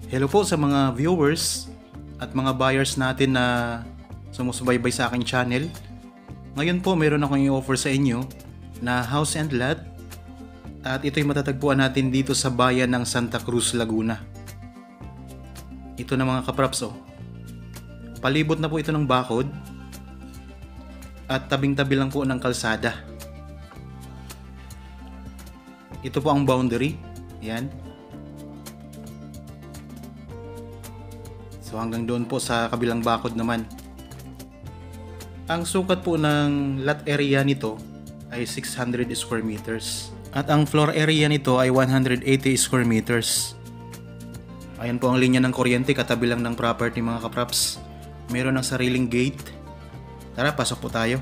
Hello po sa mga viewers at mga buyers natin na sumusubaybay sa aking channel. Ngayon po mayroon akong i-offer sa inyo na house and lot at ito'y matatagpuan natin dito sa bayan ng Santa Cruz, Laguna. Ito na mga kapraps. Palibot na po ito ng bakod at tabing-tabi lang po ng kalsada. Ito po ang boundary. Yan. So hanggang doon po sa kabilang bakod naman. Ang sukat po ng lot area nito ay 600 square meters. At ang floor area nito ay 180 square meters. Ayan po ang linya ng kuryente katabi lang ng property mga kapraps. Meron ng sariling gate. Tara, pasok po tayo.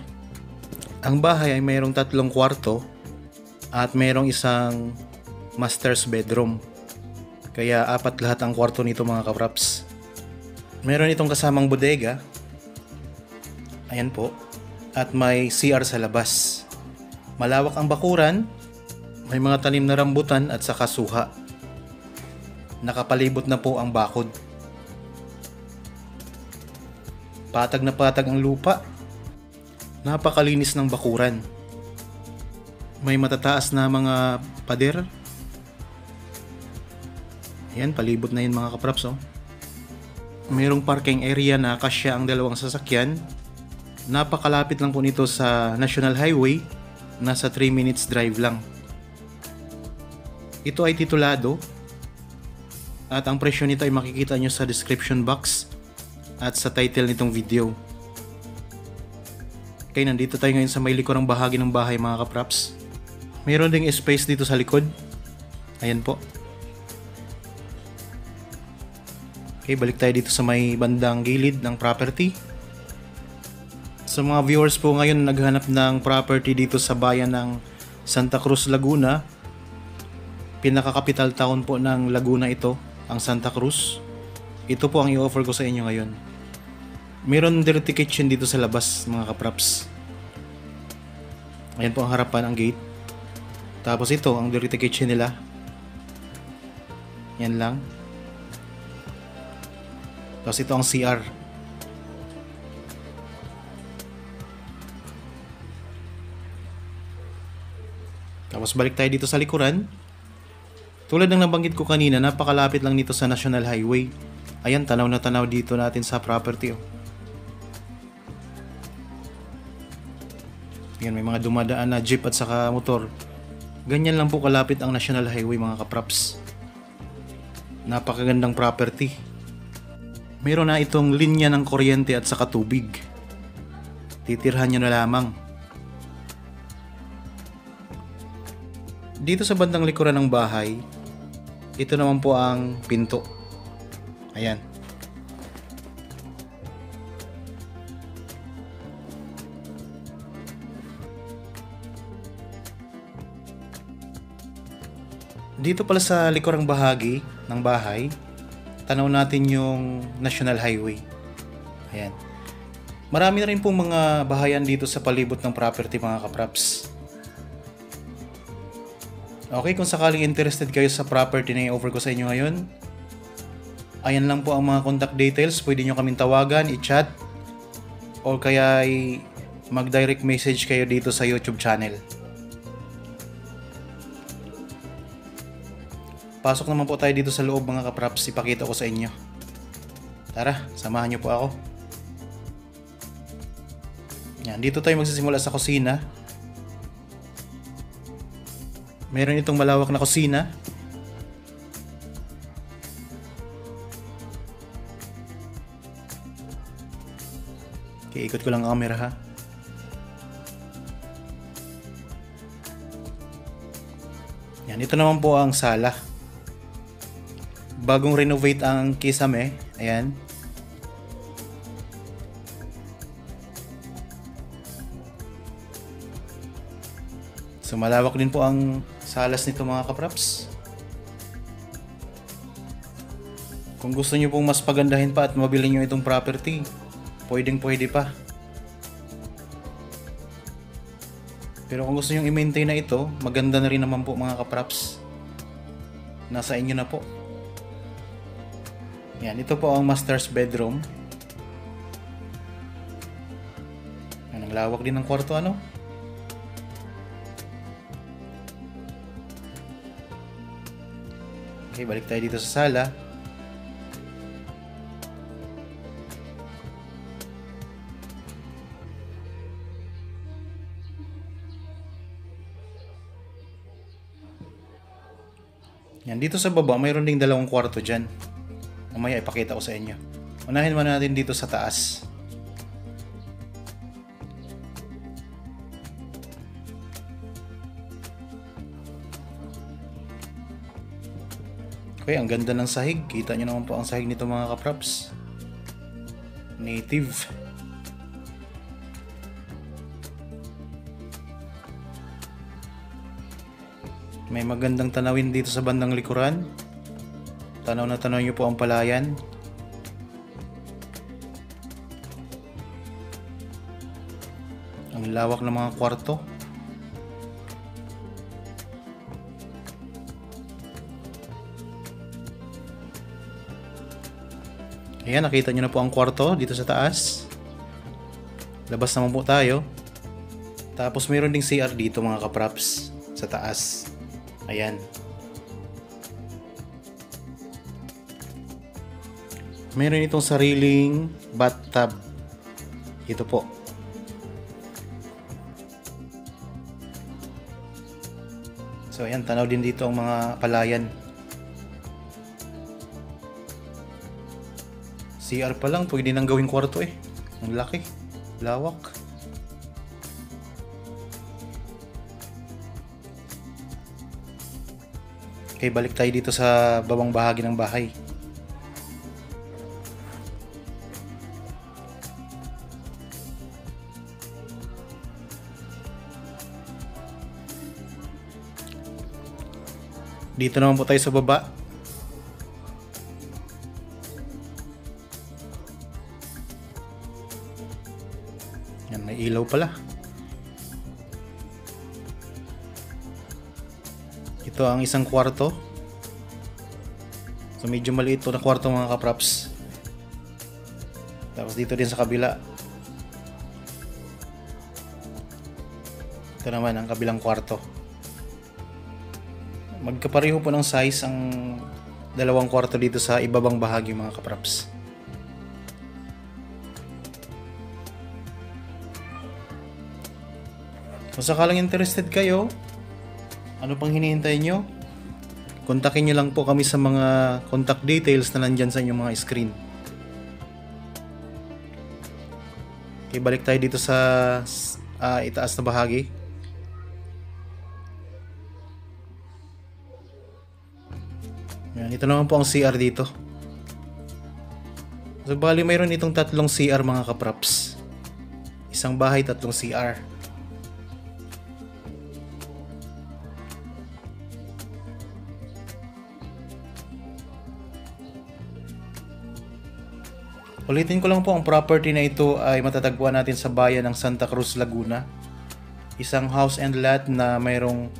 Ang bahay ay mayroong 3 kwarto at mayroong isang master's bedroom. Kaya 4 lahat ang kwarto nito mga kapraps. Meron itong kasamang bodega. Ayan po. At may CR sa labas. Malawak ang bakuran. May mga tanim na rambutan at saka suha. Nakapalibot na po ang bakod. Patag na patag ang lupa. Napakalinis ng bakuran. May matataas na mga pader. Ayan, palibot na yun mga kapraps. Mayroong parking area na kasya ang 2 sasakyan. Napakalapit lang po nito sa National Highway. Nasa 3 minutes drive lang. Ito ay titulado. At ang presyo nito ay makikita nyo sa description box at sa title nitong video. Okay, nandito tayo ngayon sa may likurang bahagi ng bahay mga kapraps. Mayroon ding space dito sa likod. Ayan po. Okay, balik tayo dito sa may bandang gilid ng property. Sa mga viewers po ngayon na naghanap ng property dito sa bayan ng Santa Cruz, Laguna. Pinaka-capital town po ng Laguna ito, ang Santa Cruz. Ito po ang i-offer ko sa inyo ngayon. Mayroon dirty kitchen dito sa labas mga kapraps. Ayan po ang harapan, ang gate. Tapos ito, ang dirty kitchen nila. Yan lang. Tapos ito ang CR. Tapos balik tayo dito sa likuran. Tulad ng nabanggit ko kanina, napakalapit lang nito sa National Highway. Ayan, tanaw na tanaw dito natin sa property. Ayan, may mga dumadaan na jeep at saka motor. Ganyan lang po kalapit ang National Highway mga kapraps. Napakagandang property. Mayroon na itong linya ng kuryente at saka tubig. Titirhan nyo na lamang. Dito sa bandang likuran ng bahay, ito naman po ang pinto. Ayan. Dito pala sa likurang bahagi ng bahay, tanaw natin yung National Highway. Ayan. Marami na rin pong mga bahayan dito sa palibot ng property mga kapraps. Okay, kung sakaling interested kayo sa property na i-offer ko sa inyo ngayon, ayan lang po ang mga contact details. Pwede nyo kaming tawagan, i-chat, o kaya mag-direct message kayo dito sa YouTube channel. Pasok naman po tayo dito sa loob mga kapraps, ipakita ko sa inyo. Tara, samahan nyo po ako. Yan, dito tayo magsisimula sa kusina. Meron itong malawak na kusina. Okay, ikot ko lang ang camera ha. Yan, ito naman po ang sala. Bagong renovate ang kisame. Ayan. So malawak din po ang salas nito mga kapraps. Kung gusto nyo pong mas pagandahin pa at mabili nyo itong property, pwedeng pwede pa. Pero kung gusto nyo i-maintain na ito, maganda na rin naman po mga kapraps. Nasa inyo na po. Yan, ito po ang master's bedroom. Yan, ang lawak din ng kwarto, ano? Okay, balik tayo dito sa sala. Yan, dito sa baba, mayroon ding dalawang kwarto dyan. Mamaya ipakita ko sa inyo. Unahin muna natin dito sa taas. Okay, ang ganda ng sahig. Kita nyo naman po ang sahig nito mga kaprops. Native. May magandang tanawin dito sa bandang likuran. Tanaw na tanaw nyo po ang palayan. Ang lawak ng mga kwarto. Ayan, nakita nyo na po ang kwarto dito sa taas. Labas naman po tayo. Tapos mayroon ding CR dito mga kaprops sa taas. Ayan. Meron itong sariling bathtub. Ito po. So ayan, tanaw din dito ang mga palayan. CR pa lang, pwede nang gawing kwarto eh. Ang laki. Lawak. Okay, balik tayo dito sa babang bahagi ng bahay. Dito naman po tayo sa baba. Yan, may ilaw pala. Ito ang isang kwarto. So medyo maliit po na kwarto mga kaprops. Tapos dito din sa kabila. Ito naman ang kabilang kwarto. Magkapareho po ng size ang dalawang kwarto dito sa ibabang bahagi mga kaprops. Kung sakalang interested kayo, ano pang hinihintay nyo? Kontakin nyo lang po kami sa mga contact details na nandyan sa inyong mga screen. Okay, balik tayo dito sa itaas na bahagi. Yan, ito naman po ang CR dito. So bali mayroon itong tatlong CR mga kaprops. Isang bahay, tatlong CR. Ulitin ko lang po, ang property na ito ay matatagpuan natin sa bayan ng Santa Cruz, Laguna. Isang house and lot na mayroong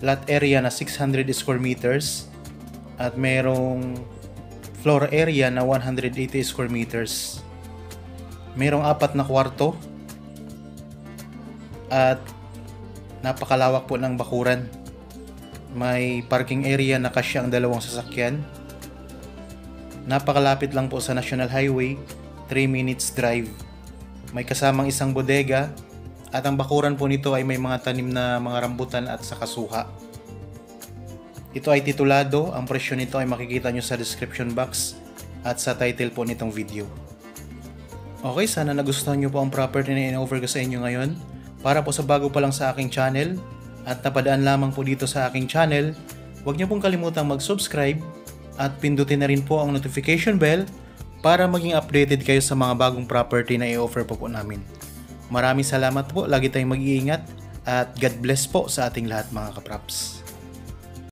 lot area na 600 square meters at mayroong floor area na 180 square meters. Mayroong 4 na kwarto at napakalawak po ng bakuran. May parking area na kasya ang 2 sasakyan. Napakalapit lang po sa National Highway, 3 minutes drive. May kasamang isang bodega at ang bakuran po nito ay may mga tanim na mga rambutan at saka suha. Ito ay titulado, ang presyo nito ay makikita nyo sa description box at sa title po nitong video. Okay, sana nagustuhan nyo po ang property na in-offer ko sa inyo ngayon. Para po sa bago pa lang sa aking channel at napadaan lamang po dito sa aking channel, huwag nyo pong kalimutang mag-subscribe at pindutin na rin po ang notification bell para maging updated kayo sa mga bagong property na i-offer po namin. Maraming salamat po, lagi tayong mag-iingat at God bless po sa ating lahat mga kaprops.